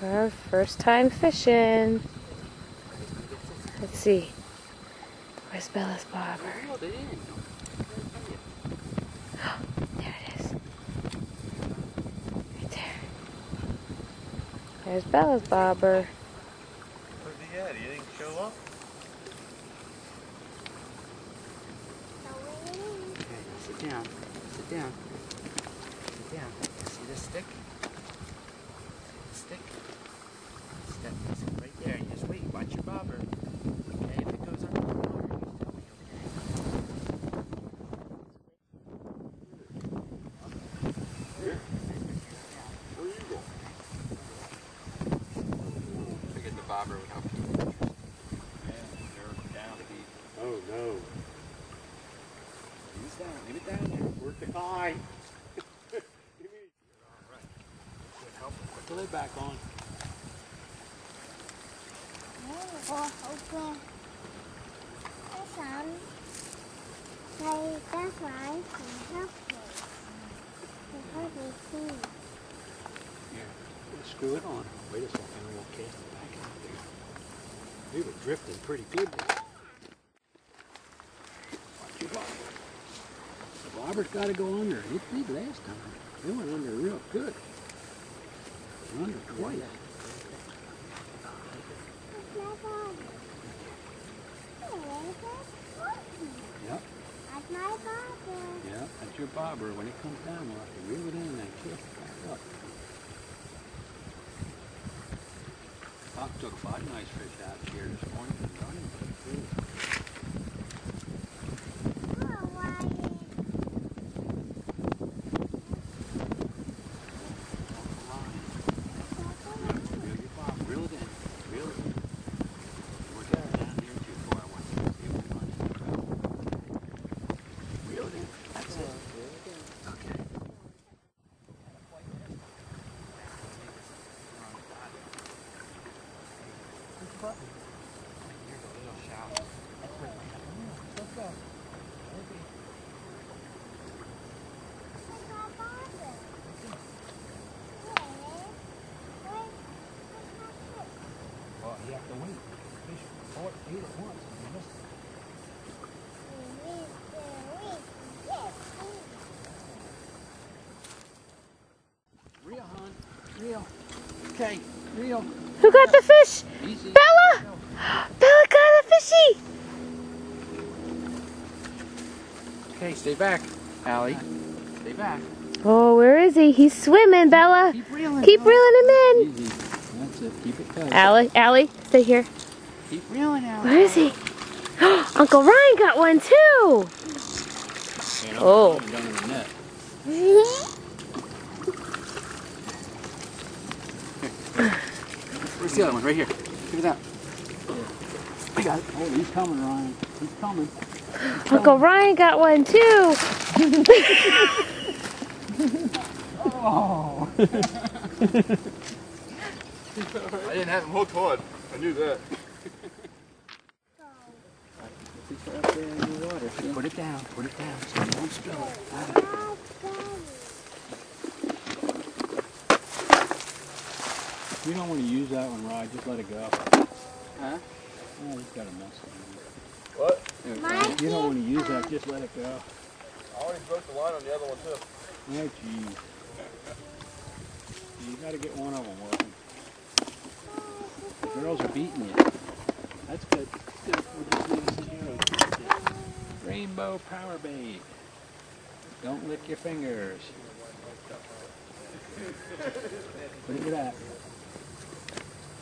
Our first time fishing. Let's see. Where's Bella's bobber? There it is. Right there. There's Bella's bobber. Where's he at? He didn't show up? Okay, sit down. Sit down. Sit down. See this stick? See the stick? Step right there. You just wait. Watch your bobber. Okay, if it goes under the water, you tell me, okay? Where you go? Figured the bobber would help keep it interesting. Yeah, they're down to eat. Oh no. He's down. Leave it down there. Work the guy. Put the lid back on. Screw it on. Wait a second, and we'll cast it back out there. We were drifting pretty good there. Watch your bobber. The bobber's got to go under. It did last time. It went under real good. It went under twice. Yep. That's my bobber. Yeah, that's your bobber. When it comes down, we'll have to reel it in and cast it back up. Pop took 5 nice fish out here this morning and running. Reel your bobber. Reel it in. Reel it in. We're getting down here too far. I want you to see what's on it. Reel it in. That's it. Okay. Well, you have to wait. Fish all 8 at once. You missed it. Reel, hon. Reel. Okay, reel. Who got the fish? Easy. Bella! Bella got a fishy! Okay, stay back, Allie. Stay back. Oh, where is he? He's swimming, Bella. Keep reeling. Keep reeling him in. Easy. That's it. Keep it tight. Allie, stay here. Keep reeling, Allie. Where is he? Uncle Ryan got one too. Oh. Down in the net. Where's the other one? Right here. Give it out. I got it. Oh, he's coming, Ryan. He's coming. Uncle Ryan got one too. Oh. I didn't have him hooked hard. I knew that. Up there in the water. Put it down. Put it down so you won't spill it. You don't want to use that one, Rod. Just let it go. Huh? Oh, he's got a mess. What? You don't want to use that. Just let it go. I already broke the line on the other one too. Oh, geez. You got to get one of them working. The girls are beating you. That's good. Good. We'll just leave this in here. Rainbow Power Babe. Don't lick your fingers. What do you got?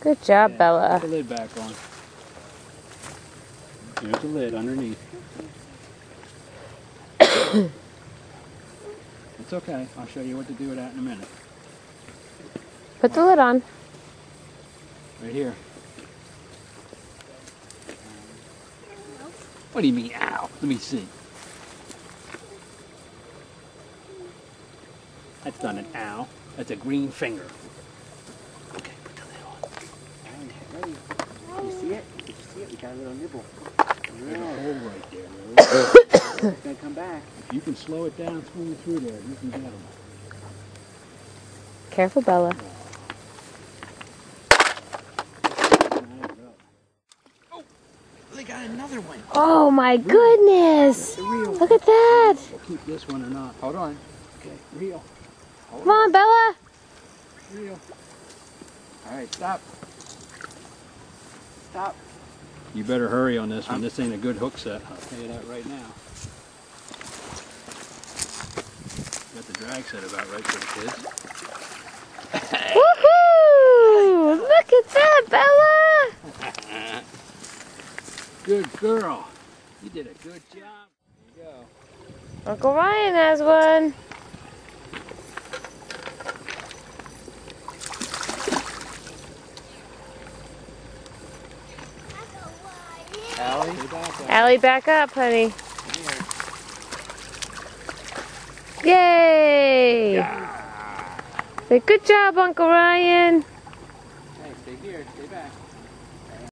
Good job, Bella. Put the lid back on. There's the lid underneath. It's okay. I'll show you what to do with that in a minute. Put the lid on. Right here. What do you mean, ow? Let me see. That's not an ow. That's a green finger. Okay, put the lid on. Ready? You see it? Did you see it? We got a little nibble. There's a hole right there. It's gonna come back. If you can slow it down, swing it through there, you can get them. Careful, Bella. another one. Oh my goodness! Reel. Look at that! We'll keep this one or not. Hold on. Okay, reel. Come on, Bella! Reel. All right, stop. Stop. You better hurry on this one. This ain't a good hook set. I'll tell you that right now. Got the drag set about right for the kids. Woohoo! Look at that, Bella! Good girl. You did a good job. There you go. Uncle Ryan has one. Allie. Allie, back up, honey. Yay! Yeah. Say, good job, Uncle Ryan. Hey, stay here. Stay back.